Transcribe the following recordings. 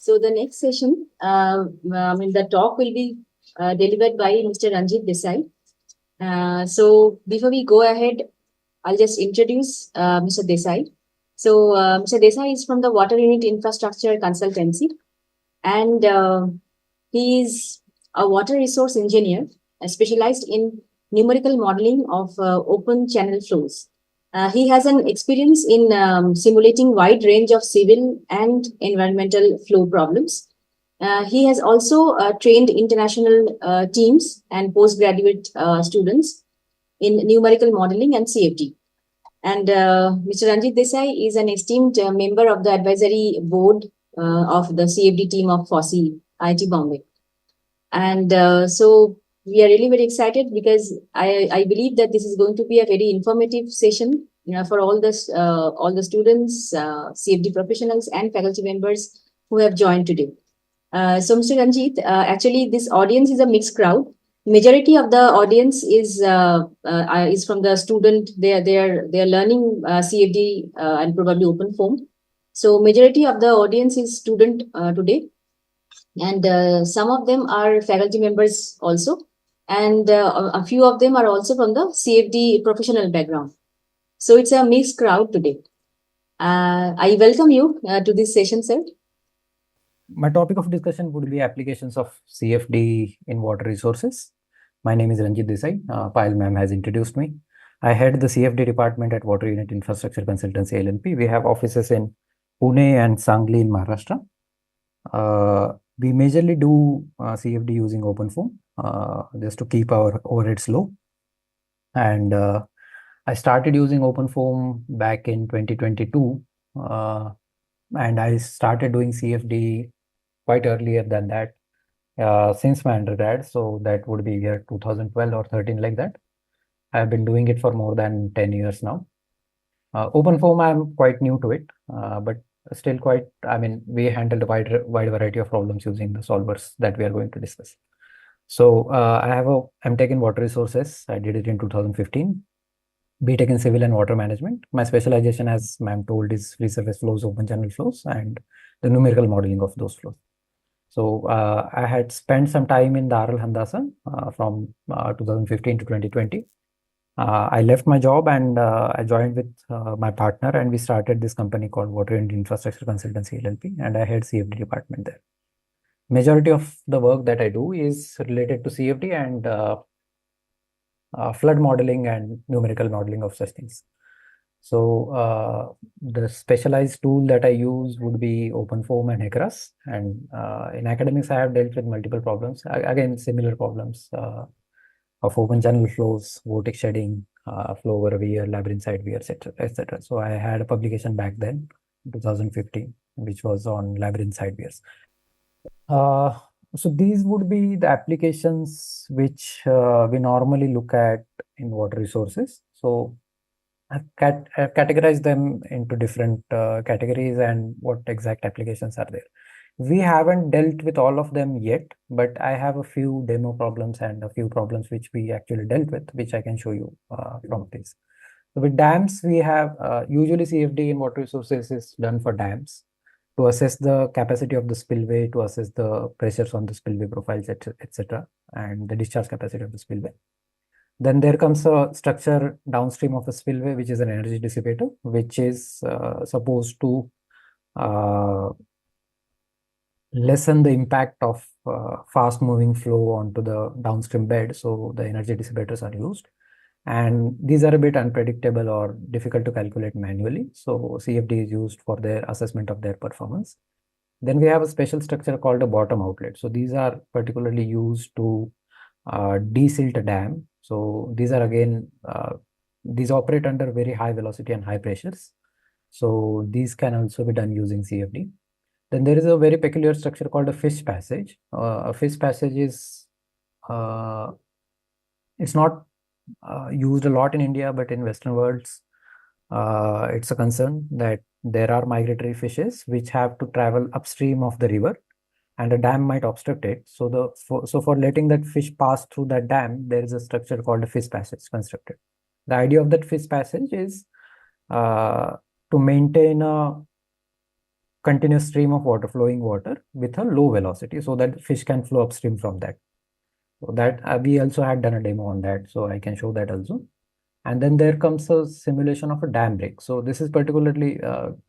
So the next session, the talk will be delivered by Mr. Ranjit Desai. So before we go ahead, I'll just introduce Mr. Desai. So Mr. Desai is from the Water Unit Infrastructure Consultancy, and he is a water resource engineer specialized in numerical modeling of open channel flows. He has an experience in simulating wide range of civil and environmental flow problems. He has also trained international teams and postgraduate students in numerical modeling and CFD. And Mr. Ranjit Desai is an esteemed member of the advisory board of the CFD team of FOSSEE, IIT Bombay. And so we are really very excited because I believe that this is going to be a very informative session for all the students, CFD professionals, and faculty members who have joined today. So, Mr. Ranjit, actually, this audience is a mixed crowd. Majority of the audience is from the student. They are learning CFD and probably open form. So, majority of the audience is student today, and some of them are faculty members also, and a few of them are also from the CFD professional background. So, it's a mixed crowd today. I welcome you to this session, sir. My topic of discussion would be applications of CFD in water resources. My name is Ranjit Desai. Payal ma'am has introduced me. I head the CFD department at Water Unit Infrastructure Consultancy LLP. We have offices in Pune and Sangli in Maharashtra. We majorly do CFD using OpenFOAM just to keep our overheads low. And I started using OpenFOAM back in 2022. And I started doing CFD quite earlier than that, since my undergrad. So that would be year 2012 or 13, like that. I've been doing it for more than 10 years now. OpenFOAM, I'm quite new to it, but still quite, we handled a wide variety of problems using the solvers that we are going to discuss. So I have a MTech in water resources. I did it in 2015. BTech in civil and water management. My specialization, as ma'am told, is free surface flows, open channel flows, and the numerical modeling of those flows. So I had spent some time in Darul Handasa from 2015 to 2020. I left my job and I joined with my partner, and we started this company called Water and Infrastructure Consultancy LLP, and I had CFD department there. Majority of the work that I do is related to CFD and flood modeling and numerical modeling of such things. So the specialized tool that I use would be OpenFOAM and HECRAS. And in academics, I have dealt with multiple problems. Again, similar problems of open channel flows, vortex shedding, flow over weir, labyrinth side weir, etc. So I had a publication back then, 2015, which was on labyrinth side weirs. So these would be the applications which we normally look at in water resources. So I've categorized them into different categories and what exact applications are there. We haven't dealt with all of them yet, but I have a few demo problems and a few problems which we actually dealt with, which I can show you from this. So with dams, we have usually CFD in water resources is done for dams to assess the capacity of the spillway, to assess the pressures on the spillway profiles, etc., and the discharge capacity of the spillway. Then there comes a structure downstream of a spillway, which is an energy dissipator, which is supposed to lessen the impact of fast moving flow onto the downstream bed. So the energy dissipators are used. And these are a bit unpredictable or difficult to calculate manually. So CFD is used for their assessment of their performance. Then we have a special structure called a bottom outlet. So these are particularly used to desilt a dam. So these are again, these operate under very high velocity and high pressures. So these can also be done using CFD. Then there is a very peculiar structure called a fish passage. A fish passage is, it's not used a lot in India, but in Western worlds, it's a concern that there are migratory fishes which have to travel upstream of the river, and a dam might obstruct it. So for letting that fish pass through that dam, there is a structure called a fish passage constructed. The idea of that fish passage is to maintain a continuous stream of water, flowing water with a low velocity, so that fish can flow upstream from that. So that we also had done a demo on that, so I can show that also. And then there comes a simulation of a dam break. So this is particularly,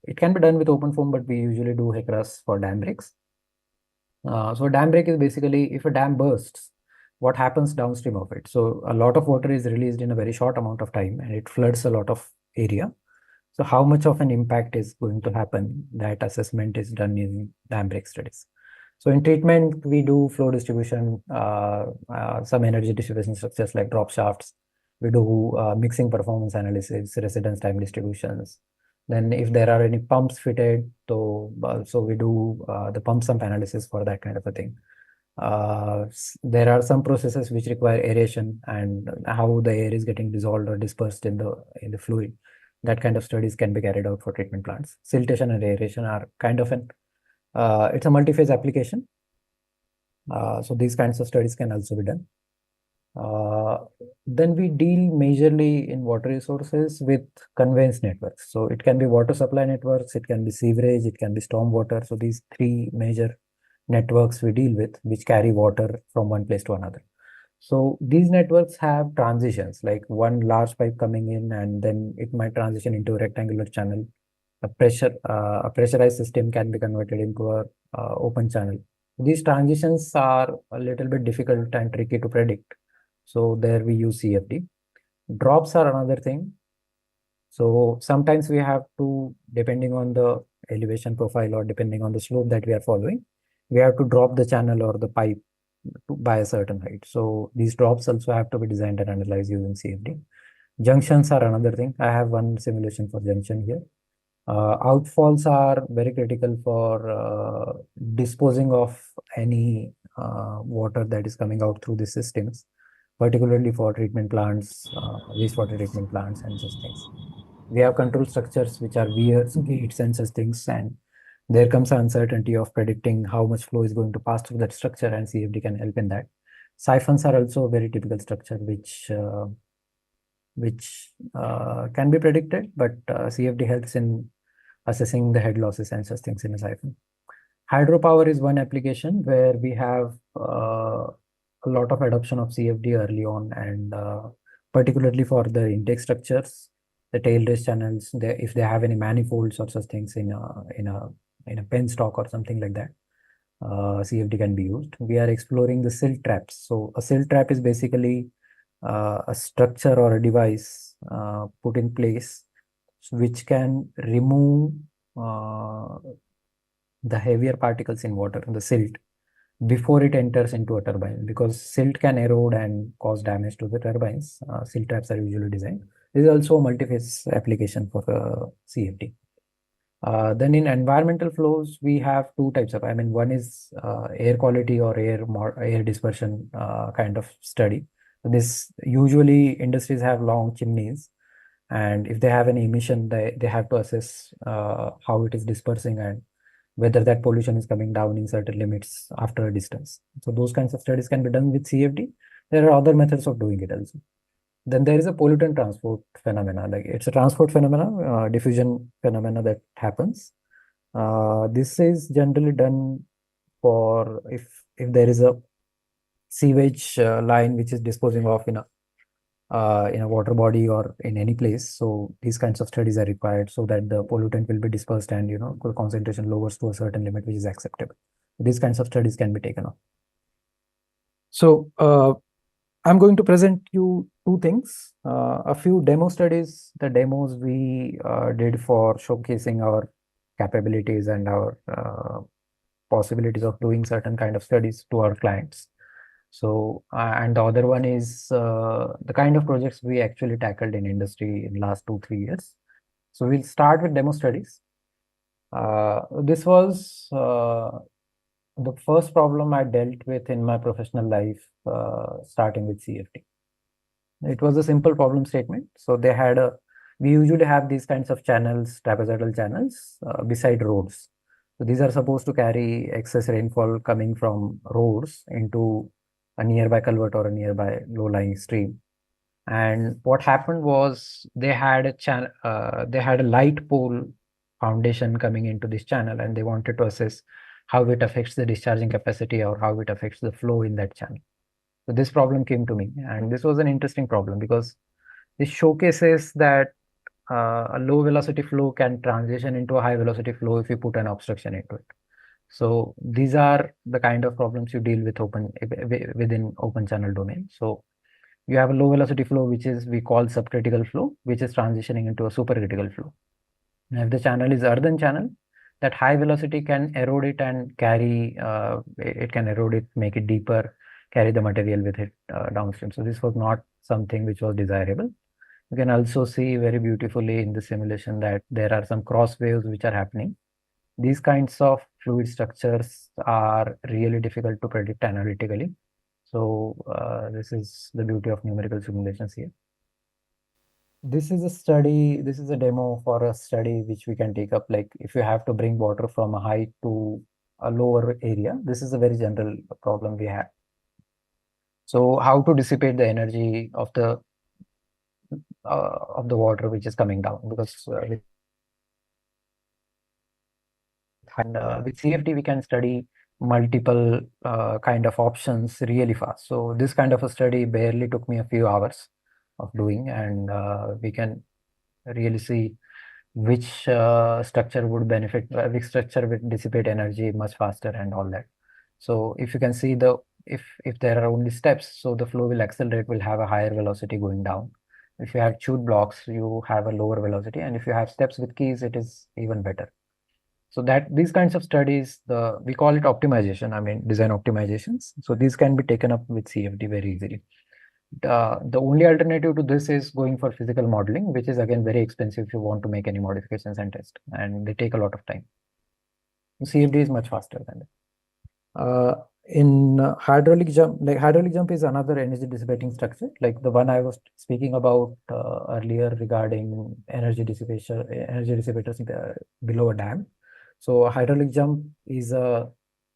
it can be done with OpenFOAM, but we usually do HECRAS for dam breaks. So dam break is basically if a dam bursts, what happens downstream of it. So a lot of water is released in a very short amount of time and it floods a lot of area. So how much of an impact is going to happen? That assessment is done in dam break studies. So in treatment, we do flow distribution, some energy distribution structures like drop shafts. We do mixing performance analysis, residence time distributions. Then if there are any pumps fitted, so we do the pump sump analysis for that kind of a thing. There are some processes which require aeration and how the air is getting dissolved or dispersed in the fluid. That kind of studies can be carried out for treatment plants. Siltation and aeration are kind of it's a multi-phase application. So these kinds of studies can also be done. Then we deal majorly in water resources with conveyance networks. So it can be water supply networks, it can be sewerage, it can be storm water. So these three major networks we deal with, which carry water from one place to another. So these networks have transitions, like one large pipe coming in, and then it might transition into a rectangular channel. A pressurized system can be converted into a open channel. These transitions are a little bit difficult and tricky to predict. So there we use CFD. Drops are another thing. So sometimes we have to, depending on the elevation profile or depending on the slope that we are following, we have to drop the channel or the pipe by a certain height. So these drops also have to be designed and analyzed using CFD. Junctions are another thing. I have one simulation for junction here. Outfalls are very critical for disposing of any water that is coming out through the systems, particularly for treatment plants, wastewater treatment plants and such things. We have control structures which are weirs, gates and such things, and there comes an uncertainty of predicting how much flow is going to pass through that structure, and CFD can help in that. Siphons are also a very typical structure which can be predicted, but CFD helps in assessing the head losses and such things in a siphon. Hydropower is one application where we have a lot of adoption of CFD early on, and particularly for the intake structures, the tail race channels, if they have any manifolds or such things in a penstock or something like that, CFD can be used. We are exploring the silt traps. So a silt trap is basically a structure or a device put in place which can remove the heavier particles in water, the silt, before it enters into a turbine, because silt can erode and cause damage to the turbines. Silt traps are usually designed. This is also a multi-phase application for CFD. Then in environmental flows, we have two types of, one is air quality or air dispersion kind of study. This usually industries have long chimneys, and if they have any emission, they have to assess how it is dispersing and whether that pollution is coming down in certain limits after a distance. So those kinds of studies can be done with CFD. There are other methods of doing it also. Then there is a pollutant transport phenomena, like it's a transport phenomena, diffusion phenomena that happens. This is generally done for if there is a sewage line which is disposing of in a water body or in any place. So these kinds of studies are required so that the pollutant will be dispersed and the concentration lowers to a certain limit which is acceptable. These kinds of studies can be taken off. So I'm going to present you two things, a few demo studies, the demos we did for showcasing our capabilities and our possibilities of doing certain kind of studies to our clients. So, and the other one is the kind of projects we actually tackled in industry in last 2-3 years. So we'll start with demo studies. This was the first problem I dealt with in my professional life, starting with CFD. It was a simple problem statement. So we usually have these kinds of channels, trapezoidal channels, beside roads. So these are supposed to carry excess rainfall coming from roads into a nearby culvert or a nearby low-lying stream. And what happened was they had a light pole foundation coming into this channel, and they wanted to assess how it affects the discharging capacity or how it affects the flow in that channel. So this problem came to me, and this was an interesting problem because this showcases that a low velocity flow can transition into a high velocity flow if you put an obstruction into it. So these are the kind of problems you deal with within open channel domain. So you have a low velocity flow, which is we call subcritical flow, which is transitioning into a supercritical flow. Now, if the channel is earthen channel, that high velocity can erode it and carry, it can erode it, make it deeper, carry the material with it downstream. So this was not something which was desirable. You can also see very beautifully in the simulation that there are some cross waves which are happening. These kinds of fluid structures are really difficult to predict analytically. So this is the beauty of numerical simulations here. This is a study, this is a demo for a study which we can take up. Like if you have to bring water from a high to a lower area, this is a very general problem we have. So how to dissipate the energy of the water which is coming down, because with CFD we can study multiple kind of options really fast. So this kind of a study barely took me a few hours of doing, and we can really see which structure would benefit, which structure would dissipate energy much faster and all that. So if you can see if there are only steps, so the flow will accelerate, will have a higher velocity going down. If you have chute blocks, you have a lower velocity, and if you have steps with keys, it is even better. So that these kinds of studies, we call it optimization, I mean design optimizations. So these can be taken up with CFD very easily. The only alternative to this is going for physical modeling, which is again very expensive if you want to make any modifications and test, and they take a lot of time. CFD is much faster than that. In hydraulic jump is another energy dissipating structure, like the one I was speaking about earlier regarding energy dissipators below a dam. So a hydraulic jump is a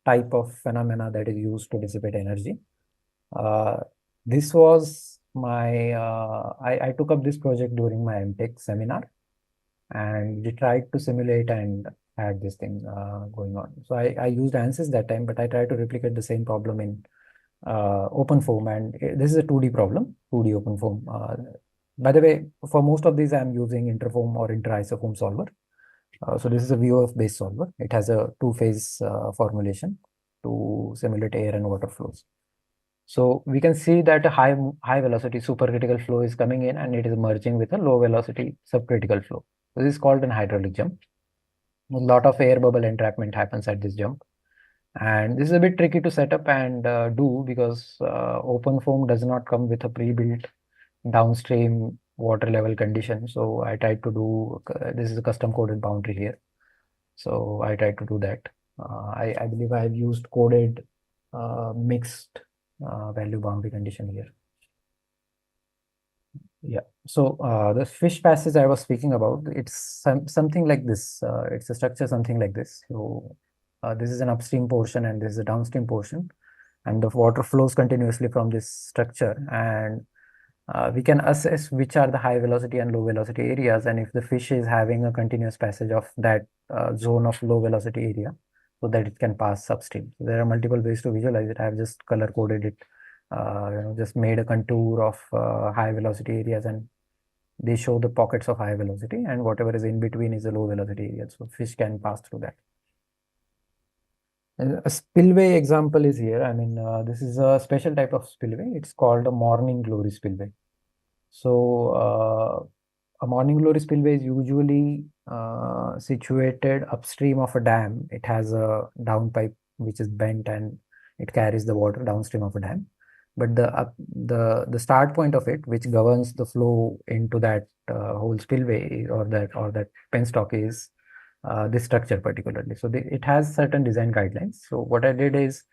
type of phenomena that is used to dissipate energy. This was my, I took up this project during my MTech seminar, and we tried to simulate and had this thing going on. So I used ANSYS that time, but I tried to replicate the same problem in OpenFOAM, and this is a 2D problem, 2D OpenFOAM. By the way, for most of these, I'm using interFOAM or inter-isoform solver. So this is a VOF based solver. It has a two-phase formulation to simulate air and water flows. So we can see that a high velocity supercritical flow is coming in, and it is merging with a low velocity subcritical flow. So this is called an hydraulic jump. A lot of air bubble entrapment happens at this jump, and this is a bit tricky to set up and do, because OpenFOAM does not come with a pre-built downstream water level condition. So I tried to do, this is a custom coded boundary here. So I tried to do that. I believe I have used coded mixed value boundary condition here. Yeah. So the fish passage I was speaking about, it's something like this. It's a structure something like this. So this is an upstream portion and this is a downstream portion, and the water flows continuously from this structure, and we can assess which are the high velocity and low velocity areas, and if the fish is having a continuous passage of that zone of low velocity area, so that it can pass upstream. So there are multiple ways to visualize it. I have just color coded it, just made a contour of high velocity areas, and they show the pockets of high velocity, and whatever is in between is the low velocity area. So fish can pass through that. A spillway example is here. I mean, this is a special type of spillway. It's called a morning glory spillway. So a morning glory spillway is usually situated upstream of a dam. It has a downpipe which is bent and it carries the water downstream of a dam. But the start point of it, which governs the flow into that whole spillway or that penstock, is this structure particularly. So it has certain design guidelines. So what I did is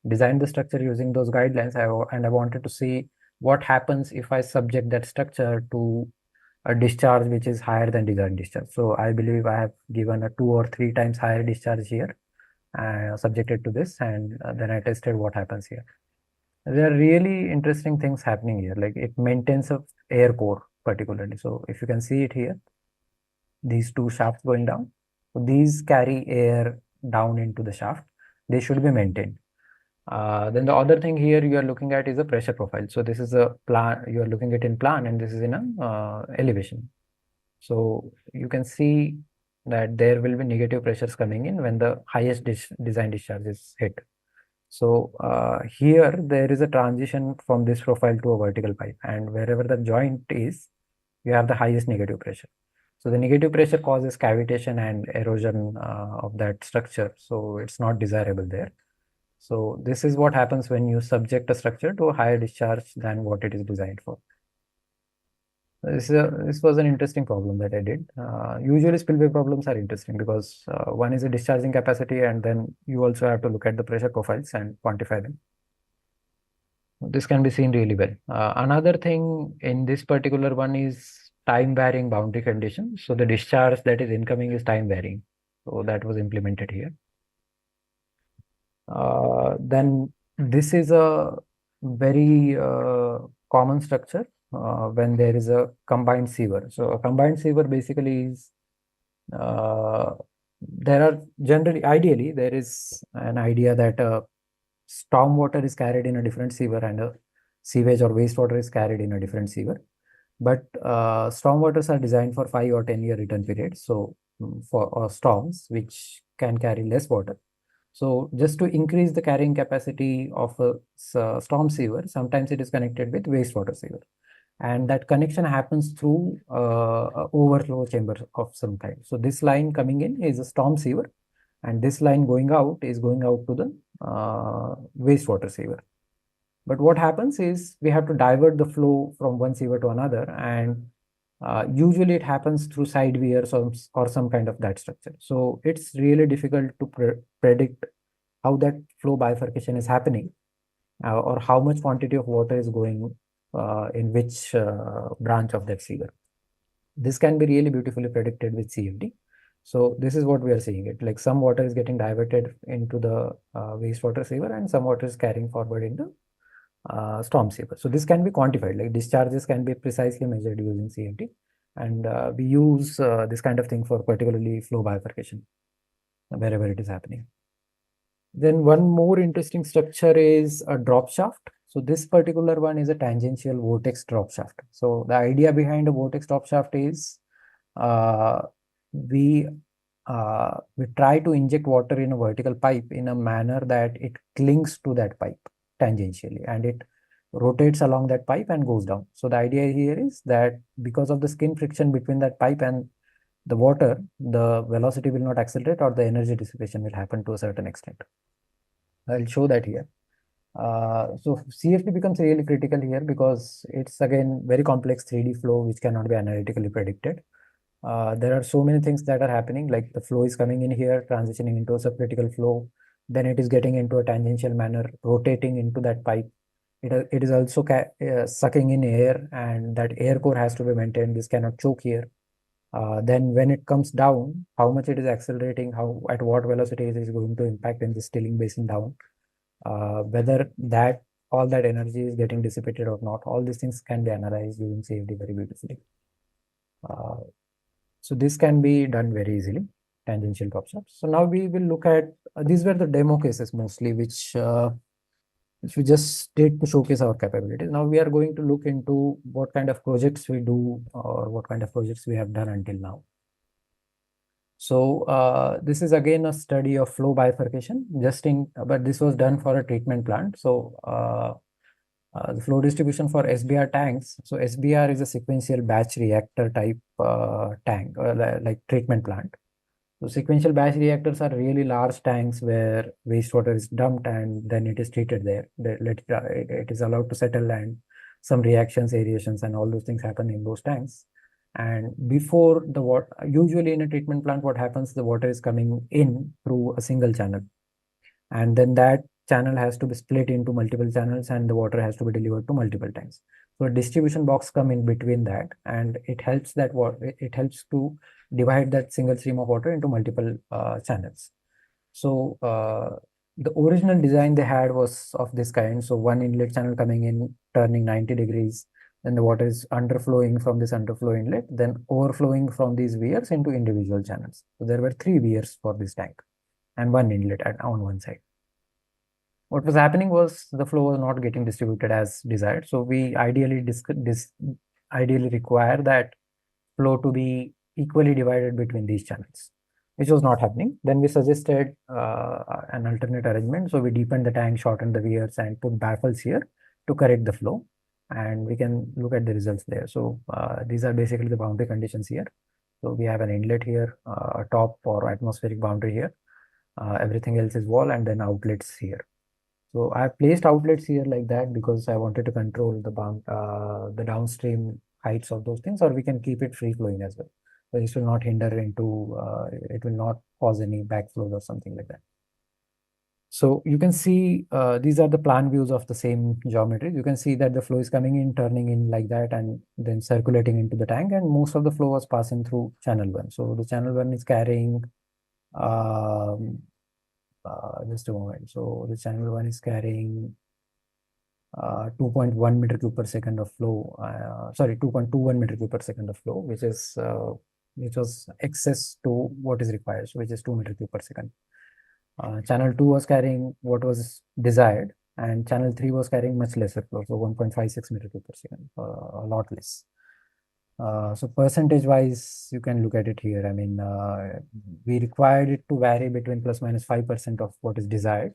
design the structure using those guidelines, and I wanted to see what happens if I subject that structure to a discharge which is higher than desired discharge. So I believe I have given a 2 or 3 times higher discharge here, subjected to this, and then I tested what happens here. There are really interesting things happening here, like it maintains a air core particularly. So if you can see it here, these two shafts going down, So these carry air down into the shaft. They should be maintained. Then the other thing here you are looking at is a pressure profile. So this is a plan, you are looking at in plan, and this is in a elevation. So you can see that there will be negative pressures coming in when the highest design discharge is hit. So here there is a transition from this profile to a vertical pipe, and wherever the joint is, you have the highest negative pressure. So the negative pressure causes cavitation and erosion of that structure. So it's not desirable there. So this is what happens when you subject a structure to a higher discharge than what it is designed for. This was an interesting problem that I did. Usually spillway problems are interesting because one is a discharging capacity, and then you also have to look at the pressure profiles and quantify them. This can be seen really well. Another thing in this particular one is time varying boundary condition. So the discharge that is incoming is time varying. So that was implemented here. Then this is a very common structure when there is a combined sewer. So a combined sewer basically is there are generally, ideally, there is an idea that storm water is carried in a different sewer and a sewage or wastewater is carried in a different sewer. But storm waters are designed for 5 or 10 year return periods. So for storms which can carry less water. So just to increase the carrying capacity of a storm sewer, sometimes it is connected with wastewater sewer. And that connection happens through a overflow chamber of some kind. So this line coming in is a storm sewer, and this line going out is going out to the wastewater sewer. But what happens is we have to divert the flow from one sewer to another, and usually it happens through side weirs or some kind of that structure. So it's really difficult to predict how that flow bifurcation is happening or how much quantity of water is going in which branch of that sewer. This can be really beautifully predicted with CFD. So this is what we are seeing it, like some water is getting diverted into the wastewater sewer and some water is carrying forward in the storm sewer. So this can be quantified, like discharges can be precisely measured using CFD. And we use this kind of thing for particularly flow bifurcation wherever it is happening. Then one more interesting structure is a drop shaft. So this particular one is a tangential vortex drop shaft. So the idea behind a vortex drop shaft is uh, we try to inject water in a vertical pipe in a manner that it clings to that pipe tangentially and it rotates along that pipe and goes down. So the idea here is that because of the skin friction between that pipe and the water, the velocity will not accelerate or the energy dissipation will happen to a certain extent. I'll show that here. So CFD becomes really critical here because it's again very complex 3D flow which cannot be analytically predicted. There are so many things that are happening, like the flow is coming in here, transitioning into a subcritical flow, then it is getting into a tangential manner, rotating into that pipe. It is also sucking in air, and that air core has to be maintained. This cannot choke here. Then when it comes down, how much it is accelerating, how at what velocity it is going to impact in the stilling basin down, whether that all that energy is getting dissipated or not. All these things can be analyzed using CFD very beautifully. So this can be done very easily, tangential drop shafts. So now we will look at these were the demo cases mostly, which we just did to showcase our capabilities. Now we are going to look into what kind of projects we do or what kind of projects we have done until now. So this is again a study of flow bifurcation, but this was done for a treatment plant. So the flow distribution for SBR tanks. So SBR is a sequential batch reactor type tank, like treatment plant. So sequential batch reactors are really large tanks where wastewater is dumped and then it is treated there. It is allowed to settle and some reactions, aerations, and all those things happen in those tanks. And before the water, usually in a treatment plant, what happens, the water is coming in through a single channel. And then that channel has to be split into multiple channels and the water has to be delivered to multiple tanks. So a distribution box come in between that, and it helps that it helps to divide that single stream of water into multiple channels. So the original design they had was of this kind. So one inlet channel coming in, turning 90 degrees, Then the water is underflowing from this underflow inlet, then overflowing from these weirs into individual channels. So there were 3 weirs for this tank and one inlet on one side. What was happening was the flow was not getting distributed as desired. So we ideally require that flow to be equally divided between these channels, which was not happening. Then we suggested an alternate arrangement. So we deepened the tank, shortened the weirs, and put baffles here to correct the flow. And we can look at the results there. So these are basically the boundary conditions here. So we have an inlet here, a top or atmospheric boundary here. Everything else is wall, and then outlets here. So I placed outlets here like that because I wanted to control the downstream heights of those things, or we can keep it free flowing as well. So this will not hinder into, it will not cause any backflows or something like that. So you can see these are the plan views of the same geometry. You can see that the flow is coming in, turning in like that, and then circulating into the tank, and most of the flow was passing through channel 1. So the channel 1 is carrying just a moment. So the channel 1 is carrying 2.1 meter cube per second of flow, sorry, 2.21 meter cube per second of flow, which was excess to what is required, so which is 2 meter cube per second. Channel 2 was carrying what was desired, and channel 3 was carrying much lesser flow, so 1.56 meter cube per second, a lot less. So percentage wise, you can look at it here. I mean, we required it to vary between plus minus 5% of what is desired.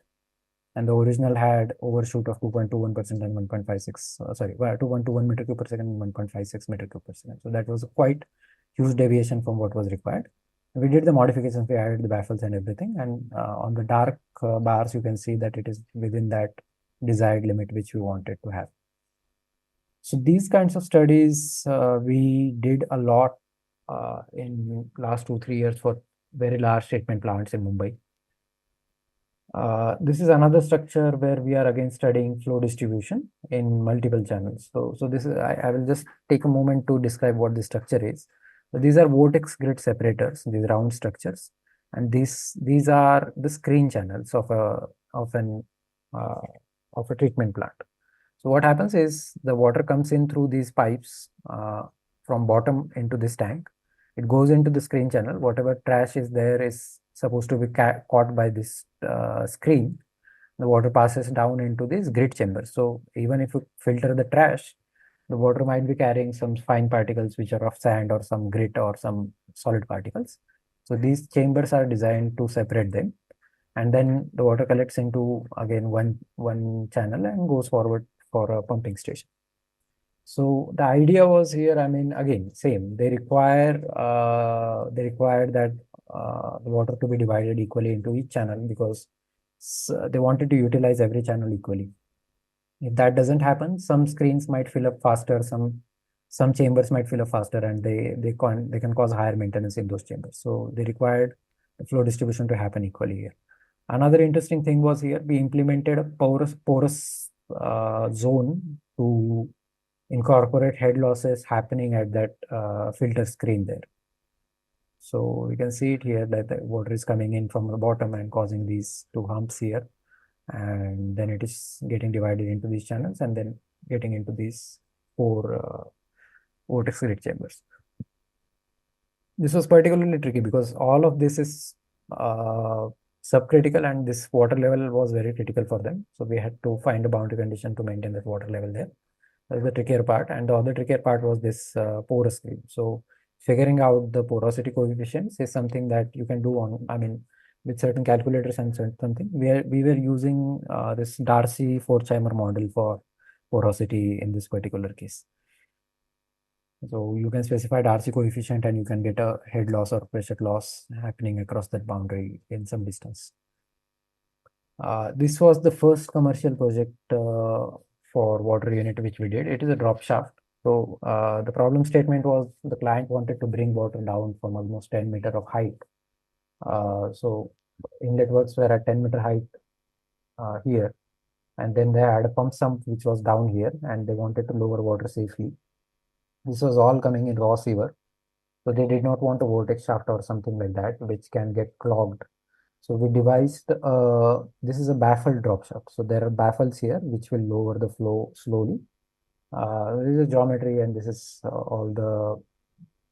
And the original had overshoot of 2.21% and 1.56, 2.21 meter cube per second and 1.56 meter cube per second. So that was a quite huge deviation from what was required. We did the modifications, we added the baffles and everything. And on the dark bars, you can see that it is within that desired limit which we wanted to have. So these kinds of studies we did a lot in last 2-3 years for very large treatment plants in Mumbai. This is another structure where we are again studying flow distribution in multiple channels. So this is, I will just take a moment to describe what this structure is. So these are vortex grid separators, these round structures, and these are the screen channels of a treatment plant. So what happens is the water comes in through these pipes from bottom into this tank. It goes into the screen channel. Whatever trash is there is supposed to be caught by this screen. The water passes down into these grit chambers. So even if you filter the trash, the water might be carrying some fine particles which are of sand or some grit or some solid particles. So these chambers are designed to separate them. And then the water collects into again one channel and goes forward for a pumping station. So the idea was here, I mean, again, same. They require that the water to be divided equally into each channel because they wanted to utilize every channel equally. If that doesn't happen, some screens might fill up faster, some chambers might fill up faster, and they can cause higher maintenance in those chambers. So they required the flow distribution to happen equally here. Another interesting thing was here we implemented a porous zone to incorporate head losses happening at that filter screen there. So we can see it here that the water is coming in from the bottom and causing these 2 humps here, and then it is getting divided into these channels and then getting into these 4 vortex grid chambers. This was particularly tricky because all of this is subcritical and this water level was very critical for them. So we had to find a boundary condition to maintain that water level there. That's the trickier part. And the other trickier part was this porous screen. So figuring out the porosity coefficients is something that you can do on, I mean, with certain calculators and something. We were using this Darcy 4-chamber model for porosity in this particular case. So you can specify Darcy coefficient and you can get a head loss or pressure loss happening across that boundary in some distance. This was the first commercial project for water unit which we did. It is a drop shaft. So the problem statement was the client wanted to bring water down from almost 10 meter of height. So inlet works were at 10-meter height here, and then they had a pump sump which was down here, and they wanted to lower water safely. This was all coming in raw sewer. So they did not want a vortex shaft or something like that, which can get clogged. So we devised, this is a baffled drop shaft. So there are baffles here, which will lower the flow slowly. This is a geometry, and this is all the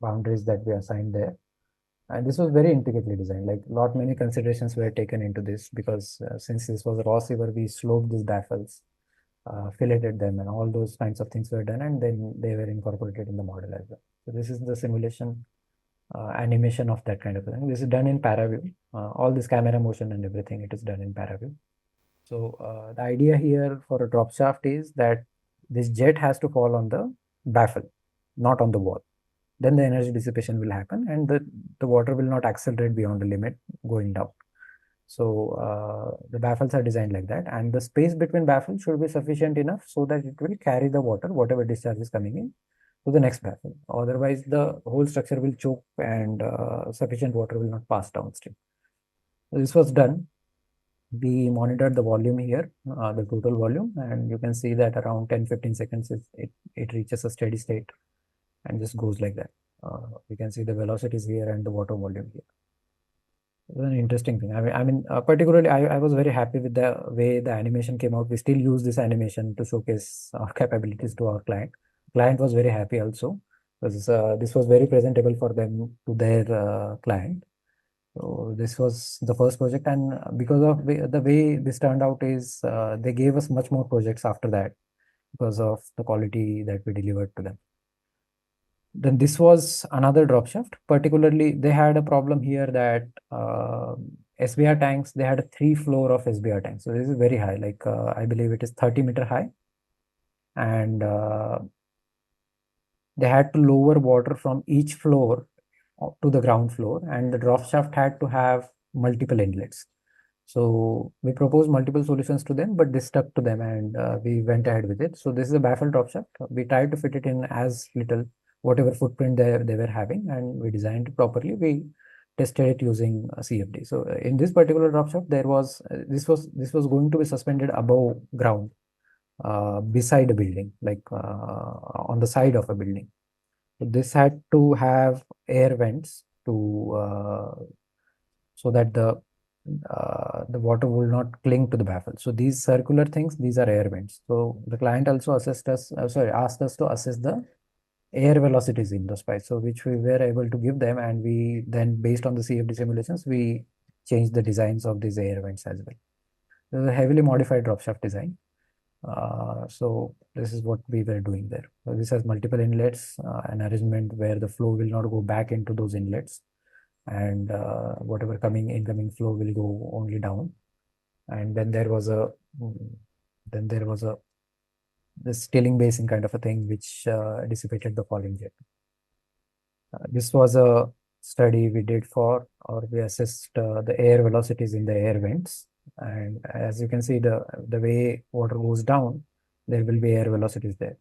boundaries that we assigned there. And this was very intricately designed. Like lot many considerations were taken into this because since this was a raw sewer, we sloped these baffles, filleted them, and all those kinds of things were done, and then they were incorporated in the model as well. So this is the simulation animation of that kind of thing. This is done in paraview. All this camera motion and everything, it is done in paraview. So the idea here for a drop shaft is that this jet has to fall on the baffle, not on the wall. Then the energy dissipation will happen and the water will not accelerate beyond the limit going down. So the baffles are designed like that, and the space between baffles should be sufficient enough so that it will carry the water, whatever discharge is coming in, to the next baffle. Otherwise, the whole structure will choke and sufficient water will not pass downstream. So this was done. We monitored the volume here, the total volume, and you can see that around 10-15 seconds it reaches a steady state and just goes like that. We can see the velocities here and the water volume here. It's an interesting thing. Particularly, I was very happy with the way the animation came out. We still use this animation to showcase our capabilities to our client. Client was very happy also because this was very presentable for them to their client. So this was the first project, and because of the way this turned out is they gave us much more projects after that because of the quality that we delivered to them. Then this was another drop shaft. Particularly, they had a problem here that SBR tanks, they had a 3-floor of SBR tanks. So this is very high, like I believe it is 30-meter high. And they had to lower water from each floor to the ground floor, and the drop shaft had to have multiple inlets. So we proposed multiple solutions to them, but this stuck to them, and we went ahead with it. So this is a baffle drop shaft. We tried to fit it in as little whatever footprint they were having, and we designed it properly. We tested it using CFD. So in this particular drop shaft, there was this was going to be suspended above ground, beside a building, like on the side of a building. So this had to have air vents to so that the water will not cling to the baffle. So these circular things, these are air vents. So the client also asked us to assess the air velocities in those pipes, so which we were able to give them, and we then, based on the CFD simulations, we changed the designs of these air vents as well. This is a heavily modified drop shaft design. So this is what we were doing there. So this has multiple inlets, an arrangement where the flow will not go back into those inlets, and whatever incoming flow will go only down. And then there was a this scaling basin kind of a thing which dissipated the falling jet. This was a study we did or we assessed the air velocities in the air vents. And as you can see, the way water goes down, there will be air velocities there.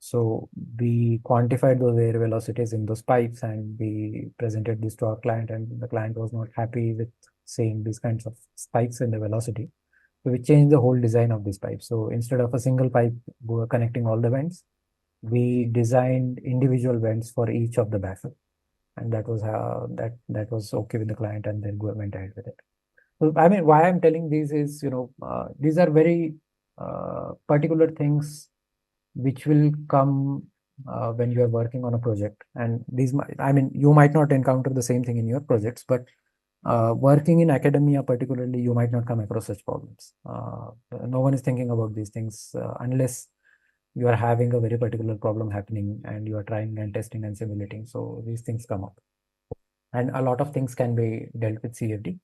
So we quantified those air velocities in those pipes, and we presented this to our client, and the client was not happy with seeing these kinds of spikes in the velocity. So we changed the whole design of this pipe. So instead of a single pipe connecting all the vents, we designed individual vents for each of the baffle, and that was how that was okay with the client, and then went ahead with it. So why I'm telling these is, these are very particular things which will come when you are working on a project, and you might not encounter the same thing in your projects, but working in academia particularly, you might not come across such problems. No one is thinking about these things unless you are having a very particular problem happening and you are trying and testing and simulating. So these things come up, and a lot of things can be dealt with CFD.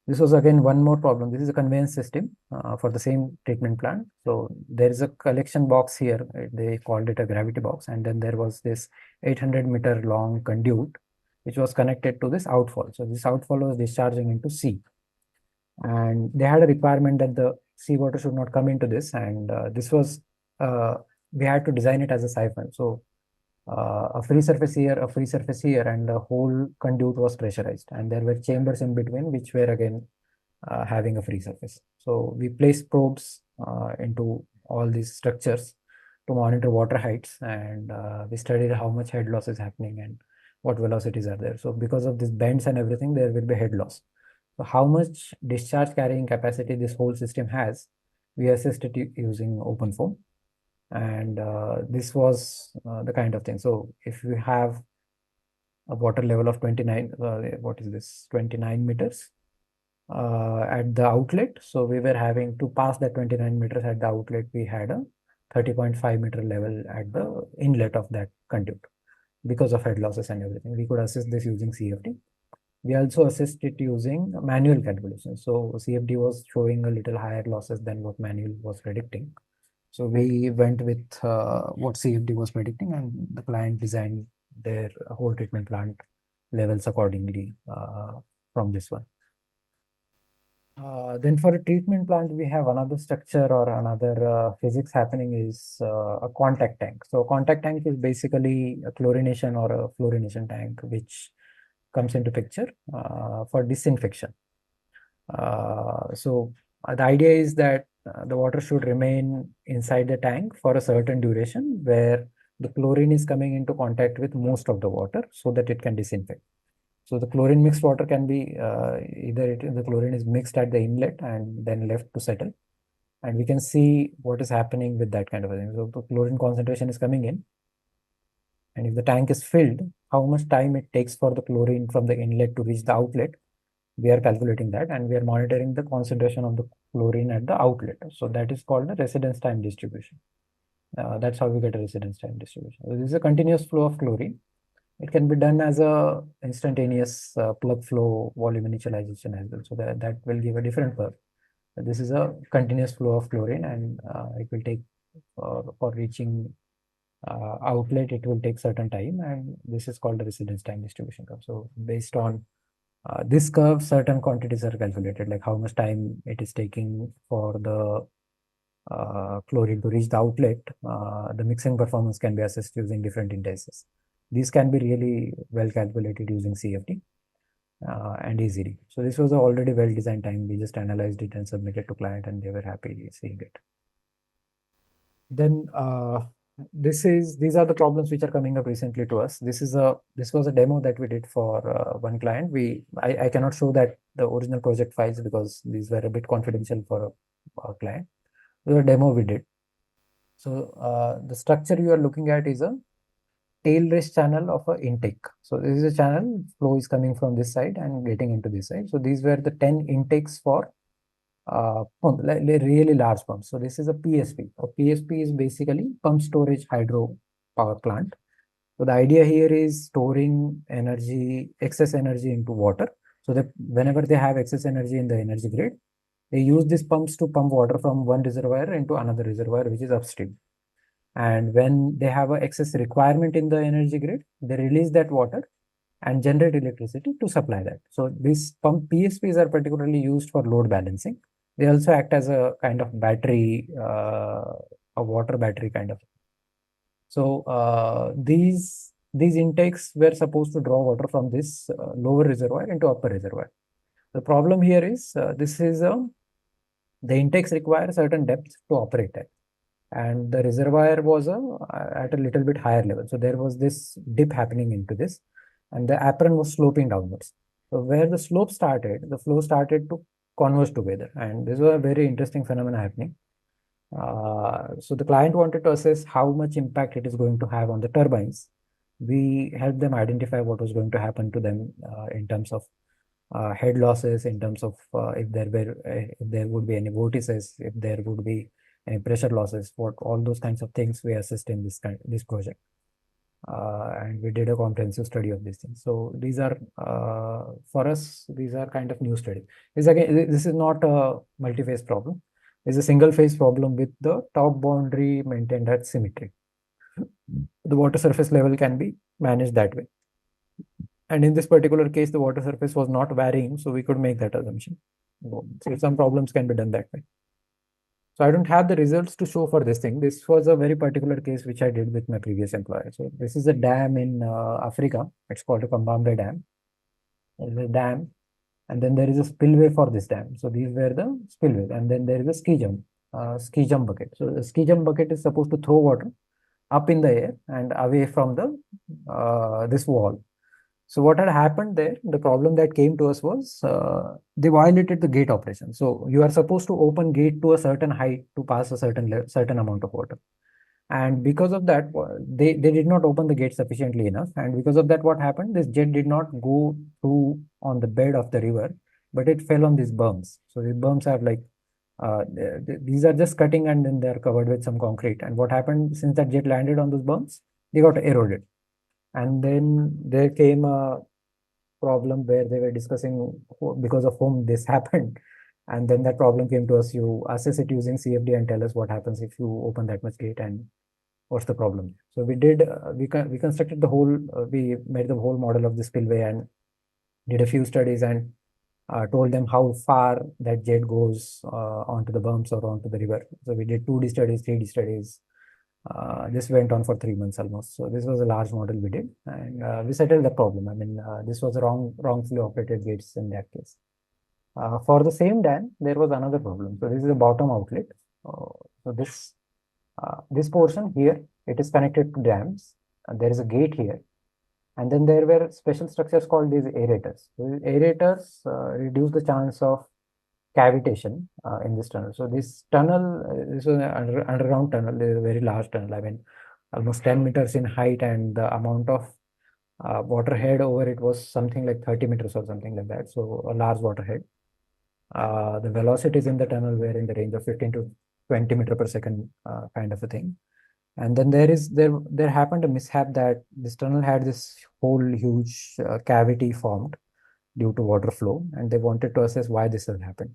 This was again one more problem. This is a conveyance system for the same treatment plant. So there is a collection box here. They called it a gravity box. And then there was this 800-meter long conduit, which was connected to this outfall. So this outfall was discharging into sea. And they had a requirement that the seawater should not come into this. And we had to design it as a siphon. So a free surface here, and the whole conduit was pressurized, and there were chambers in between which were again having a free surface. So we placed probes into all these structures to monitor water heights, and we studied how much head loss is happening and what velocities are there. So because of these bends and everything, there will be head loss. So how much discharge carrying capacity this whole system has, we assessed it using open foam. And this was the kind of thing. So if we have a water level of 29, what is this, 29 meters at the outlet. So we were having to pass that 29 meters at the outlet. We had a 30.5 meter level at the inlet of that conduit because of head losses and everything. We could assess this using CFD. We also assessed it using manual calculations. So CFD was showing a little higher losses than what manual was predicting. So we went with what CFD was predicting, and the client designed their whole treatment plant levels accordingly from this one. Then for a treatment plant, we have another structure or another physics happening is a contact tank. So a contact tank is basically a chlorination or a fluorination tank, which comes into picture for disinfection. The idea is that the water should remain inside the tank for a certain duration where the chlorine is coming into contact with most of the water so that it can disinfect. So the chlorine mixed water can be the chlorine is mixed at the inlet and then left to settle. And we can see what is happening with that kind of a thing. So the chlorine concentration is coming in. And if the tank is filled, how much time it takes for the chlorine from the inlet to reach the outlet, we are calculating that, and we are monitoring the concentration of the chlorine at the outlet. So that is called the residence time distribution. That's how we get a residence time distribution. So this is a continuous flow of chlorine. It can be done as a instantaneous plug flow volume initialization as well. So that will give a different curve. This is a continuous flow of chlorine, and it will take for reaching outlet, it will take certain time, and this is called the residence time distribution curve. So based on this curve, certain quantities are calculated, like how much time it is taking for the chlorine to reach the outlet. The mixing performance can be assessed using different indices. These can be really well calculated using CFD and easily. So this was a already well designed time. We just analyzed it and submitted to client, and they were happy seeing it. Then these are the problems which are coming up recently to us. This was a demo that we did for one client. I cannot show that the original project files because these were a bit confidential for a client. It was a demo we did. So the structure you are looking at is a tail race channel of a intake. So this is a channel, flow is coming from this side and getting into this side. So these were the 10 intakes for pump, like really large pumps. So this is a PSP. A PSP is basically pump storage hydro power plant. So the idea here is storing energy, excess energy into water, so that whenever they have excess energy in the energy grid, they use these pumps to pump water from one reservoir into another reservoir, which is upstream. And when they have an excess requirement in the energy grid, they release that water and generate electricity to supply that. So these pump PSPs are particularly used for load balancing. They also act as a kind of battery, a water battery kind of. So these intakes were supposed to draw water from this lower reservoir into upper reservoir. The problem here is the intakes require certain depth to operate at, and the reservoir was at a little bit higher level. So there was this dip happening into this, and the apron was sloping downwards. So where the slope started, the flow started to converge together, and this was a very interesting phenomenon happening. So the client wanted to assess how much impact it is going to have on the turbines. We helped them identify what was going to happen to them in terms of head losses, in terms of if there would be any vortices, if there would be any pressure losses, what all those kinds of things we assessed in this project. And we did a comprehensive study of these things. So these are for us, these are kind of new studies. This is not a multi-phase problem. It's a single phase problem with the top boundary maintained at symmetry. The water surface level can be managed that way. And in this particular case, the water surface was not varying, so we could make that assumption. So some problems can be done that way. So I don't have the results to show for this thing. This was a very particular case which I did with my previous employer. So this is a dam in Africa. It's called a Bombay dam. There is a dam, and then there is a spillway for this dam. So these were the spillways, and then there is a ski jump bucket. So the ski jump bucket is supposed to throw water up in the air and away from the this wall. So what had happened there, the problem that came to us was they violated the gate operation. So you are supposed to open gate to a certain height to pass a certain amount of water. And because of that, they did not open the gate sufficiently enough. And because of that, what happened? This jet did not go through on the bed of the river, but it fell on these berms. So these berms are like, these are just cutting and then they're covered with some concrete. And what happened, since that jet landed on those berms, they got eroded. And then there came a problem where they were discussing because of whom this happened. And then that problem came to us. You assess it using CFD and tell us what happens if you open that much gate and what's the problem. So we did, we constructed the whole, we made the whole model of the spillway and did a few studies and told them how far that jet goes onto the berms or onto the river. So we did 2D studies, 3D studies. This went on for 3 months almost. So this was a large model we did, and we settled the problem. I mean, this was a wrongfully operated gates in that case. For the same dam, there was another problem. So this is the bottom outlet. So this portion here, it is connected to dams. There is a gate here. And then there were special structures called these aerators. So these aerators reduce the chance of cavitation in this tunnel. So this tunnel, this was an underground tunnel, this is a very large tunnel. I mean, almost 10 meters in height, and the amount of water head over it was something like 30 meters or something like that. So a large water head. The velocities in the tunnel were in the range of 15 to 20 meter per second kind of a thing. And then there happened a mishap that this tunnel had this whole huge cavity formed due to water flow, and they wanted to assess why this has happened.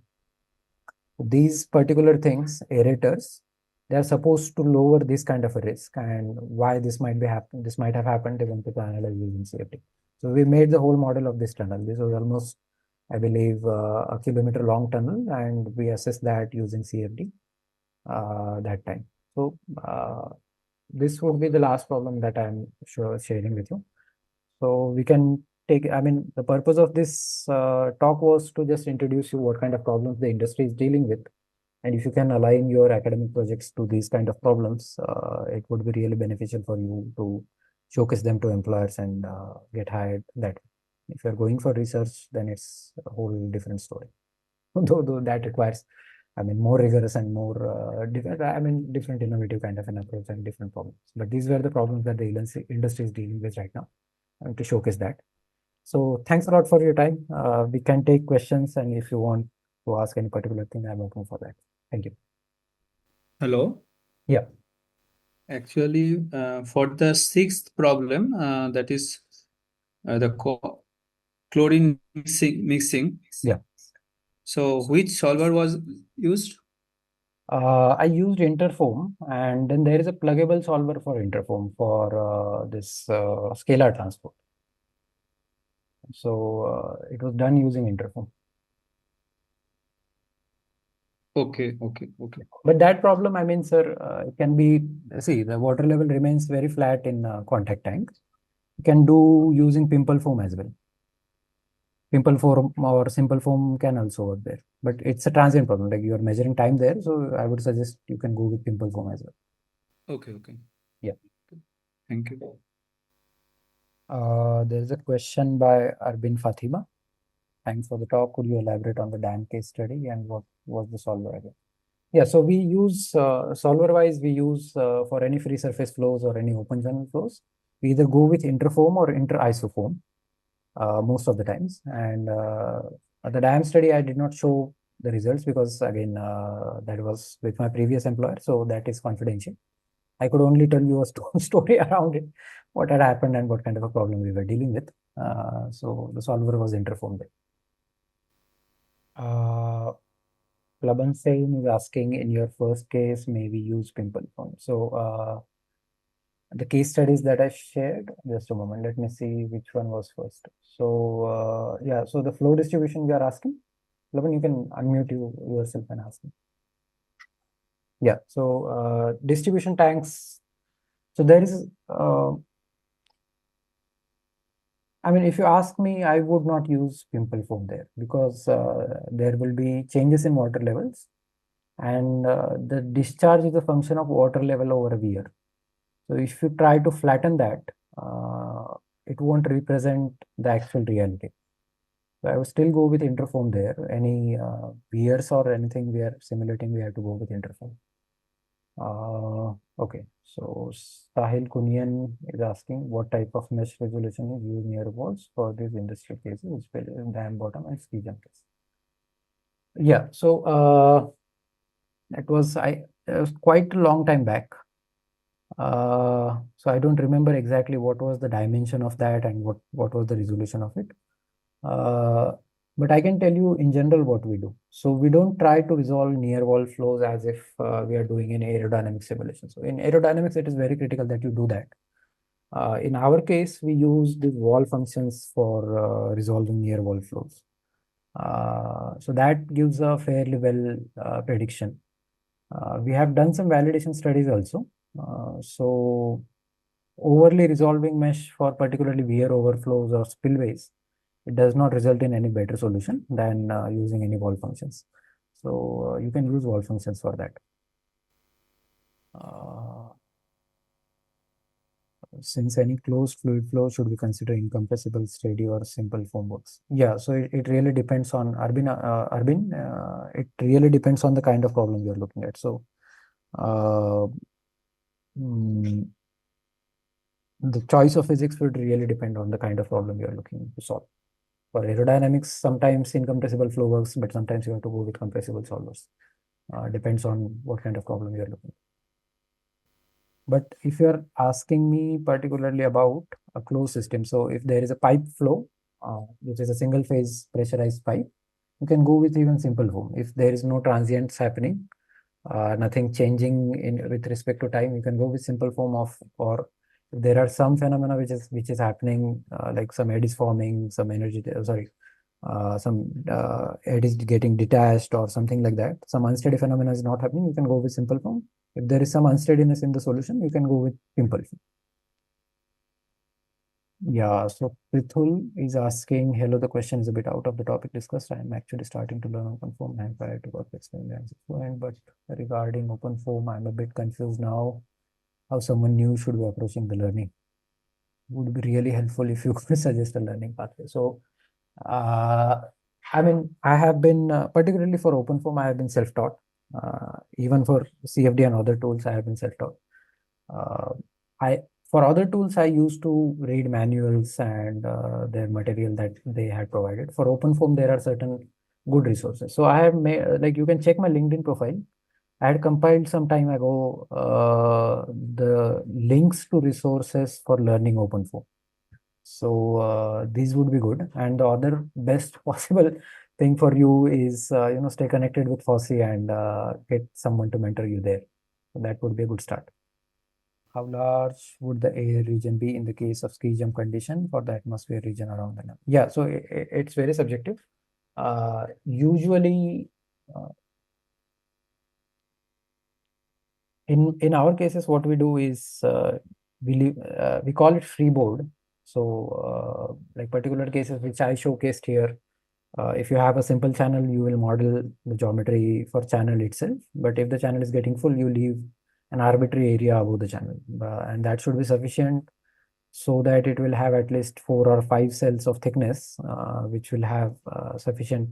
These particular things, aerators, they are supposed to lower this kind of a risk, and why this might have happened, they wanted to analyze using CFD. So we made the whole model of this tunnel. This was almost, I believe, a kilometer long tunnel, and we assessed that using CFD that time. So this would be the last problem that I'm sharing with you. So we can take, I mean, the purpose of this talk was to just introduce you what kind of problems the industry is dealing with. And if you can align your academic projects to these kind of problems, it would be really beneficial for you to showcase them to employers and get hired that way. If you're going for research, then it's a whole different story. Though that requires, I mean, more rigorous and more different innovative kind of an approach and different problems. But these were the problems that the industry is dealing with right now, and to showcase that. So thanks a lot for your time. We can take questions, and if you want to ask any particular thing, I'm open for that. Thank you. Hello. Yeah. Actually, for the sixth problem, that is the chlorine mixing. Yeah. So which solver was used? I used Interfoam, and then there is a pluggable solver for Interfoam for this scalar transport. So it was done using Interfoam. Okay. But that problem, I mean, sir, it can be, see, the water level remains very flat in contact tank. You can do using pimple foam as well. Pimple foam or simple foam can also work there, but it's a transient problem. Like you are measuring time there, so I would suggest you can go with pimple foam as well. Okay. Yeah. Thank you. There is a question by Arbin Fatima. Thanks for the talk. Could you elaborate on the dam case study and what was the solver again? Yeah, so we use solver-wise, we use for any free surface flows or any open channel flows, we either go with interfoam or inter-isofoam most of the times. And the dam study, I did not show the results because again, that was with my previous employer, so that is confidential. I could only tell you a story around it, what had happened and what kind of a problem we were dealing with. So the solver was interfoam there. Laban Sain is asking, in your first case, maybe use pimple foam. So the case studies that I shared, just a moment, let me see which one was first. So yeah, so the flow distribution we are asking. Laban, you can unmute yourself and ask me. Yeah, so distribution tanks. So there is, I mean, if you ask me, I would not use pimple foam there because there will be changes in water levels, and the discharge is a function of water level over a year. So if you try to flatten that, it won't represent the actual reality. So I would still go with interfoam there. Any wears or anything we are simulating, we have to go with interfoam. Okay, so Sahil Kunyan is asking what type of mesh resolution is used near walls for these industrial cases, especially dam bottom and ski jumpers. Yeah, so that was quite a long time back. So I don't remember exactly what was the dimension of that and what was the resolution of it. Uh, but I can tell you in general what we do. So we don't try to resolve near wall flows as if we are doing an aerodynamic simulation. So in aerodynamics, it is very critical that you do that. In our case, we use the wall functions for resolving near wall flows. So that gives a fairly well prediction. We have done some validation studies also. So overly resolving mesh for particularly wear overflows or spillways, it does not result in any better solution than using any wall functions. So you can use wall functions for that. Since any closed fluid flow should be considered incompressible, steady, or simple foam works. Yeah, so it really depends on Arbin. It really depends on the kind of problem you're looking at. So uh, mm, the choice of physics would really depend on the kind of problem you're looking to solve. For aerodynamics, sometimes incompressible flow works, but sometimes you have to go with compressible solvers. Depends on what kind of problem you're looking at. But if you're asking me particularly about a closed system, so if there is a pipe flow, which is a single phase pressurized pipe, you can go with even simple foam. If there is no transients happening, nothing changing in with respect to time, you can go with simple foam of, or if there are some phenomena which is happening, like some eddies forming, some energy, some eddies getting detached or something like that. Some unsteady phenomena is not happening, you can go with simple foam. If there is some unsteadiness in the solution, you can go with pimple foam. Yeah, so Prithul is asking, hello, the question is a bit out of the topic discussed. I am actually starting to learn open form and prior to work experience fluent, but regarding open form, I'm a bit confused now how someone new should be approaching the learning. Would be really helpful if you could suggest a learning pathway. So, uh, I mean, I have been, particularly for open form, I have been self-taught. Even for CFD and other tools, I have been self-taught. Uh, I For other tools, I used to read manuals and their material that they had provided. For OpenFOAM, there are certain good resources. So I have made, like, you can check my LinkedIn profile. I had compiled some time ago the links to resources for learning OpenFOAM. So these would be good. And the other best possible thing for you is stay connected with FOSSEE and get someone to mentor you there. So that would be a good start. How large would the air region be in the case of ski jump condition for the atmosphere region around the nub? Yeah, so it's very subjective. Usually, uh, in our cases, what we do is we call it freeboard. So, like particular cases which I showcased here, if you have a simple channel, you will model the geometry for channel itself. But if the channel is getting full, you leave an arbitrary area above the channel, and that should be sufficient so that it will have at least 4 or 5 cells of thickness, which will have sufficient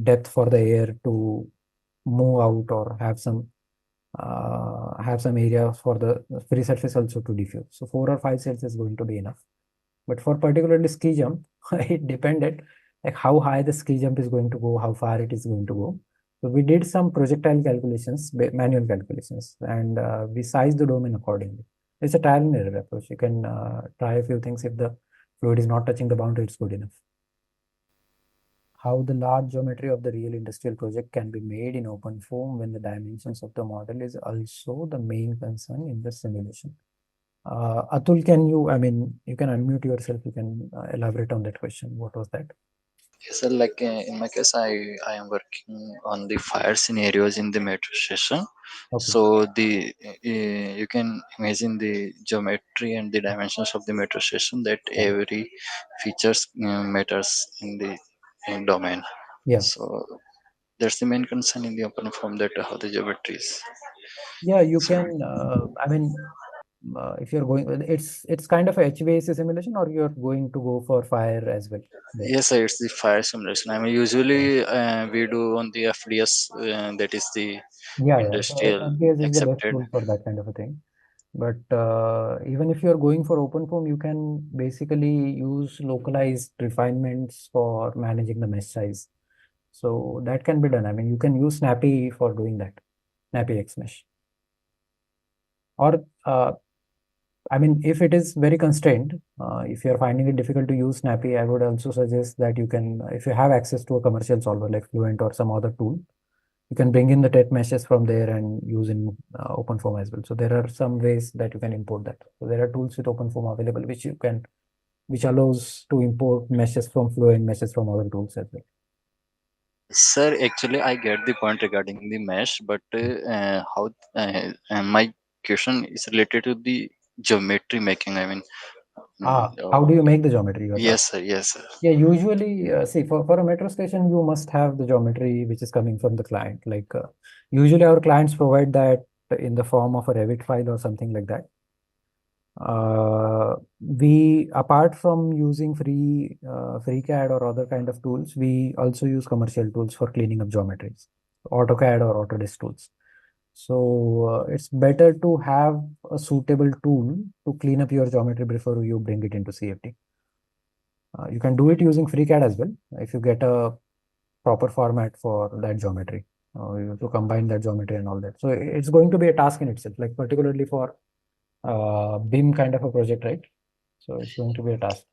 depth for the air to move out or have some area for the free surface also to diffuse. So 4 or 5 cells is going to be enough. But for particularly ski jump, it depended like how high the ski jump is going to go, how far it is going to go. So we did some projectile calculations, manual calculations, and we sized the domain accordingly. It's a trial and error approach. You can try a few things. If the fluid is not touching the boundary, it's good enough. How the large geometry of the real industrial project can be made in open form when the dimensions of the model is also the main concern in the simulation. Atul, I mean, you can unmute yourself, you can elaborate on that question. What was that? Yes, sir. Like in my case, I am working on the fire scenarios in the metro station. Okay. So the you can imagine the geometry and the dimensions of the metro station that every features matters in the domain. Yeah. So that's the main concern in the open form, that how the geometry is. Yeah, you So can, I mean, if you're going, it's kind of a HVAC simulation, or you're going to go for fire as well there? Yes, sir, it's the fire simulation. I mean, usually we do on the FDS, that is the Yeah. So industrial FBS is the best accepted. tool for that kind of a thing. But even if you're going for OpenFOAM, you can basically use localized refinements for managing the mesh size. So that can be done. I mean, you can use Snappy for doing that, Snappy XMesh. Or I mean, if it is very constrained, if you're finding it difficult to use Snappy, I would also suggest that you can, if you have access to a commercial solver like Fluent or some other tool, you can bring in the TET meshes from there and use in OpenFOAM as well. So there are some ways that you can import that. So there are tools with OpenFOAM available which allows to import meshes from Fluent, meshes from other tools as well. Sir, actually, I get the point regarding the mesh, but how my question is related to the geometry making. I mean, How do you make the geometry? yes, sir. Yes, sir. Yeah, usually, see, for a metro station, you must have the geometry which is coming from the client. Like, usually our clients provide that in the form of a Revit file or something like that. We, apart from using FreeCAD or other kind of tools, we also use commercial tools for cleaning up geometries, AutoCAD or Autodesk tools. So it's better to have a suitable tool to clean up your geometry before you bring it into CFD. You can do it using FreeCAD as well if you get a proper format for that geometry. You have to combine that geometry and all that. So it's going to be a task in itself, like particularly for BIM kind of a project, right? So it's going to be a task.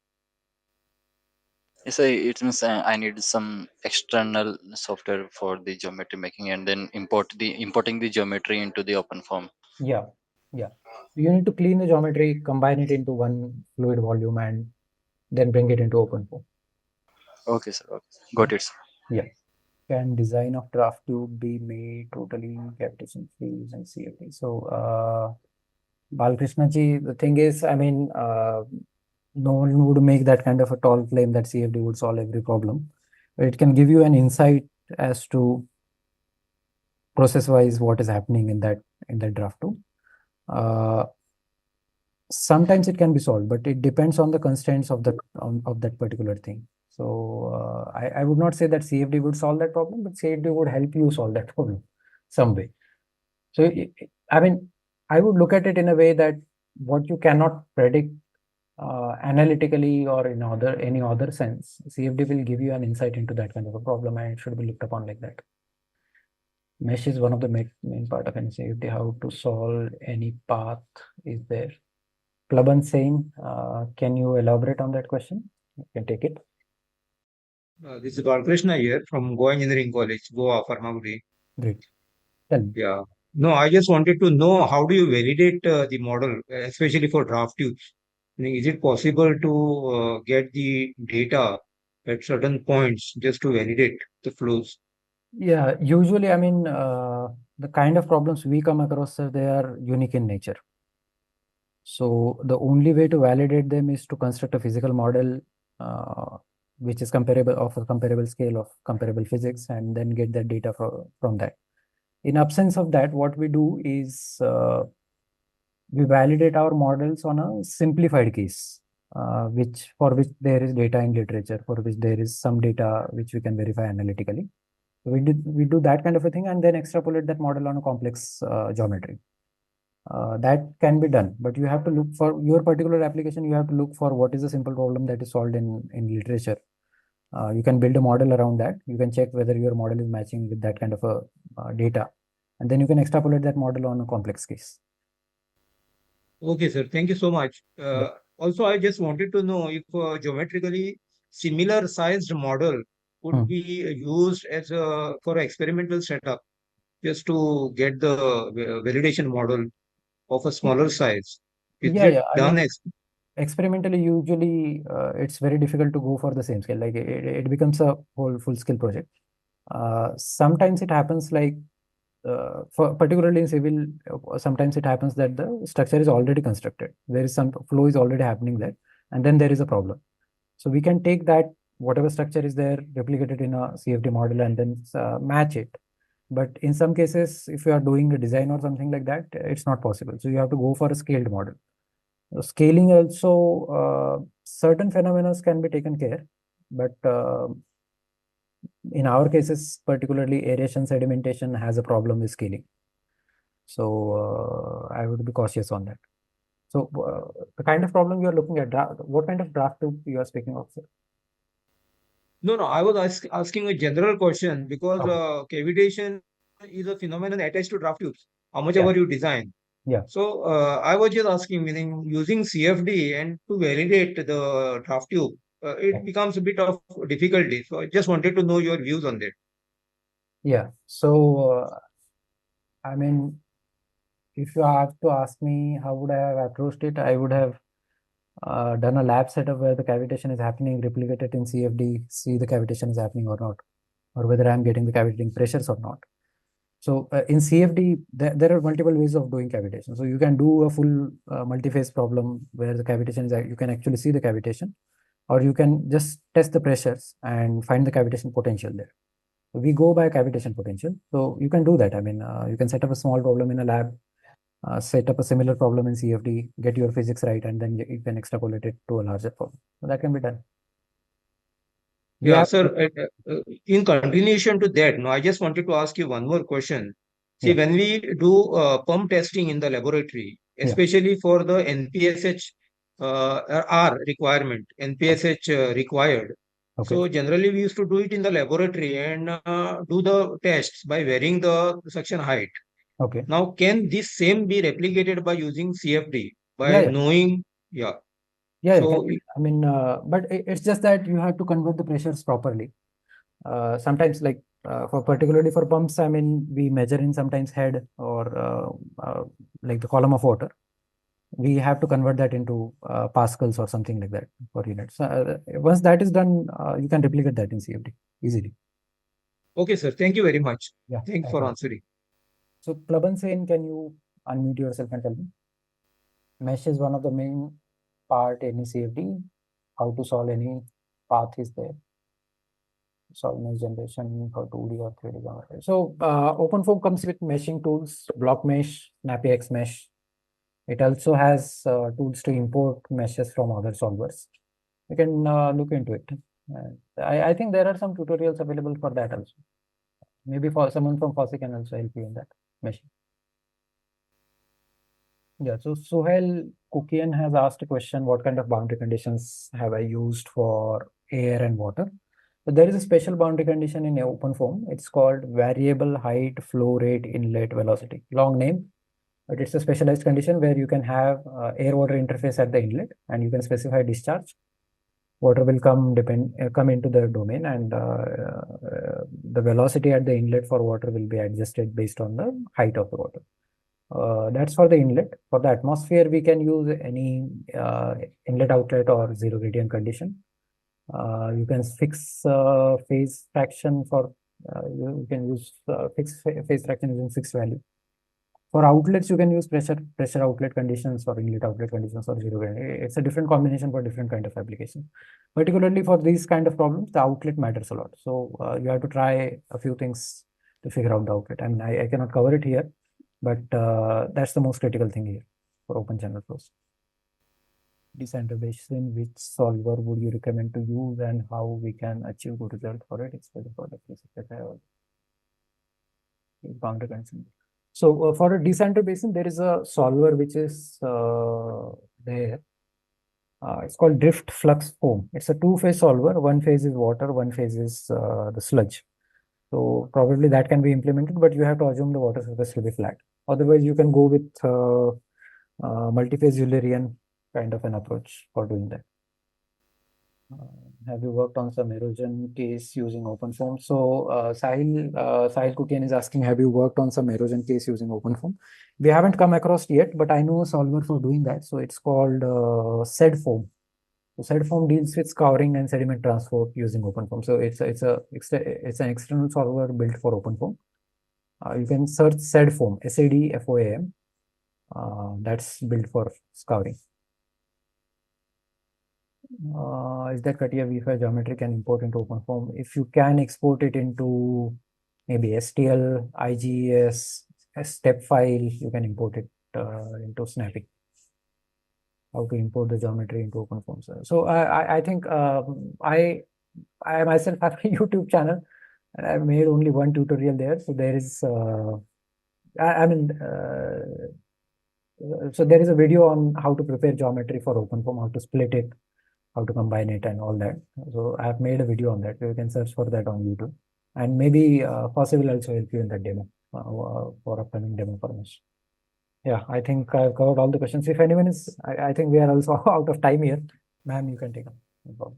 Yes, sir. It means I need some external software for the geometry making, and then importing the geometry into the open form. Yeah. You need to clean the geometry, combine it into one fluid volume, and then bring it into OpenFOAM. Okay, sir. Okay. Got it, sir. Yeah. Can design of draft tube be made totally gravitational free using CFD? So, Balkrishna ji, the thing is, I mean, no one would make that kind of a tall claim that CFD would solve every problem. But it can give you an insight as to process-wise what is happening in that draft tube. Sometimes it can be solved, but it depends on the constraints of that particular thing. So I would not say that CFD would solve that problem, but CFD would help you solve that problem some way. So I mean, I would look at it in a way that what you cannot predict analytically or in any other sense, CFD will give you an insight into that kind of a problem, and it should be looked upon like that. Mesh is one of the main part of any CFD. How to solve any path is there? Plaban saying, can you elaborate on that question? You can take it. This is Balkrishna here from Goa Engineering College, Goa, Farmagudi. Great. Tell me. Yeah. No, I just wanted to know how do you validate the model, especially for draft tubes? I mean, is it possible to get the data at certain points just to validate the flows? Yeah, usually, I mean, the kind of problems we come across, sir, they are unique in nature. So the only way to validate them is to construct a physical model which is comparable of a comparable scale of comparable physics, and then get that data from that. In absence of that, what we do is we validate our models on a simplified case, for which there is data in literature, for which there is some data which we can verify analytically. So we do that kind of a thing, and then extrapolate that model on a complex geometry. That can be done, but you have to look for your particular application. You have to look for what is the simple problem that is solved in literature. You can build a model around that. You can check whether your model is matching with that kind of a data, and then you can extrapolate that model on a complex case. Okay, sir. Thank you so much. Yeah. Also, I just wanted to know if geometrically similar sized model could be used as for experimental setup, just to get the validation model of a smaller size. Is it I done mean, experimentally, usually it's very difficult to go for the same scale. Like it becomes a whole full scale project. Sometimes it happens like for particularly in civil, sometimes it happens that the structure is already constructed. There is some flow is already happening there, and then there is a problem. So we can take that whatever structure is there, replicate it in a CFD model, and then match it. But in some cases, if you are doing a design or something like that, it's not possible. So you have to go for a scaled model. Scaling also, certain phenomena can be taken care, but in our cases, particularly aeration sedimentation has a problem with scaling. So I would be cautious on that. So the kind of problem you are looking at, what kind of draft tube you are speaking of, sir? No, no, I was asking a general question because Okay. cavitation is a phenomenon attached to draft tubes, how much Yeah. ever you design. Yeah. So I was just asking, meaning using CFD and to validate the draft tube, Yeah. it becomes a bit of difficulty. So I just wanted to know your views on that. Yeah. So I mean, if you have to ask me how would I have approached it, I would have done a lab setup where the cavitation is happening, replicated in CFD, see the cavitation is happening or not, or whether I'm getting the cavitating pressures or not. So in CFD, there are multiple ways of doing cavitation. So you can do a full multi-phase problem where the cavitation is, you can actually see the cavitation, or you can just test the pressures and find the cavitation potential there. We go by cavitation potential. So you can do that. I mean, you can set up a small problem in a lab, set up a similar problem in CFD, get your physics right, and then you can extrapolate it to a larger problem. So that can be done. We Yeah, have, sir, in continuation to that, no, I just wanted to ask you one more question. See, yeah, when we do pump testing in the laboratory, yeah, especially for the NPSH R requirement, NPSH required. okay, So generally we used to do it in the laboratory and do the tests by varying the suction height. okay. Now, can this same be replicated by using CFD Yeah, by yeah, knowing, yeah. yeah, So I mean, but it's just that you have to convert the pressures properly. Sometimes, like for particularly for pumps, I mean, we measure in sometimes head or like the column of water. We have to convert that into pascals or something like that for units. Once that is done, you can replicate that in CFD easily. okay, sir, thank you very much. Yeah. Thanks for answering. So, Plaban Sen, can you unmute yourself and tell me? Mesh is one of the main part in CFD. How to solve any path is there. Solve mesh generation for 2D or 3D converter. So, OpenFOAM comes with meshing tools, block mesh, SnappyX mesh. It also has tools to import meshes from other solvers. You can look into it. I think there are some tutorials available for that also. Maybe for someone from FOSSEE can also help you in that meshing. Yeah, so Suhail Kukian has asked a question, what kind of boundary conditions have I used for air and water? So there is a special boundary condition in OpenFOAM. It's called variable height flow rate inlet velocity. Long name, but it's a specialized condition where you can have air-water interface at the inlet and you can specify discharge. Water will come into the domain, and the velocity at the inlet for water will be adjusted based on the height of the water. That's for the inlet. For the atmosphere, we can use any inlet outlet or zero gradient condition. You can fix phase fraction for you can use fixed phase fraction using fixed value. For outlets, you can use pressure outlet conditions or inlet outlet conditions or zero gradient. It's a different combination for different kind of application. Particularly for these kind of problems, the outlet matters a lot. So you have to try a few things to figure out the outlet. I mean, I cannot cover it here, but that's the most critical thing here for open channel flows. Decentralization, which solver would you recommend to use and how we can achieve good result for it? It's better for the boundary condition. So for a decenter basin, there is a solver which is there. It's called drift flux foam. It's a two-phase solver. One phase is water, one phase is the sludge. So probably that can be implemented, but you have to assume the water surface will be flat. Otherwise, you can go with multi-phase Eulerian kind of an approach for doing that. Have you worked on some erosion case using OpenFOAM? So Sahil Kukian is asking, have you worked on some erosion case using OpenFOAM? We haven't come across yet, but I know a solver for doing that. So it's called SEDFOAM. So SEDFOAM deals with scouring and sediment transport using OpenFOAM. So it's an external solver built for OpenFOAM. You can search SEDFOAM, SADFOAM. That's built for scouring. Is that CATIA V5 geometry can import into OpenFOAM? If you can export it into maybe STL, IGES, a step file, you can import it into Snappy. How to import the geometry into OpenFOAM. So I think I myself have a YouTube channel, and I made only one tutorial there. So there is so there is a video on how to prepare geometry for OpenFOAM, how to split it, how to combine it, and all that. So I have made a video on that. You can search for that on YouTube, and maybe FOSSEE will also help you in that demo for upcoming demo forms. Yeah, I think I've covered all the questions. If anyone is, I think we are also out of time here. Ma'am, you can take up. No problem.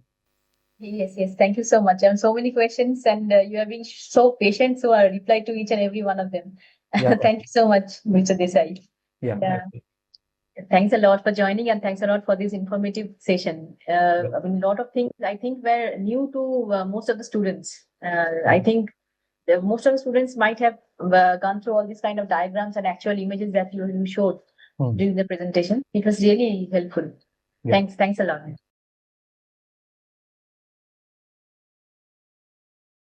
Yes, yes. Thank you so much. And so many questions, and you have been so patient. So I replied to each and every one of them. Yeah. Thank you so much, Mr. Desai. Yeah. Thanks a lot for joining, and thanks a lot for this informative session. I mean, a lot of things I think were new to most of the students. I think most of the students might have gone through all these kind of diagrams and actual images that you showed during the presentation. It was really helpful. Yeah. Thanks a lot.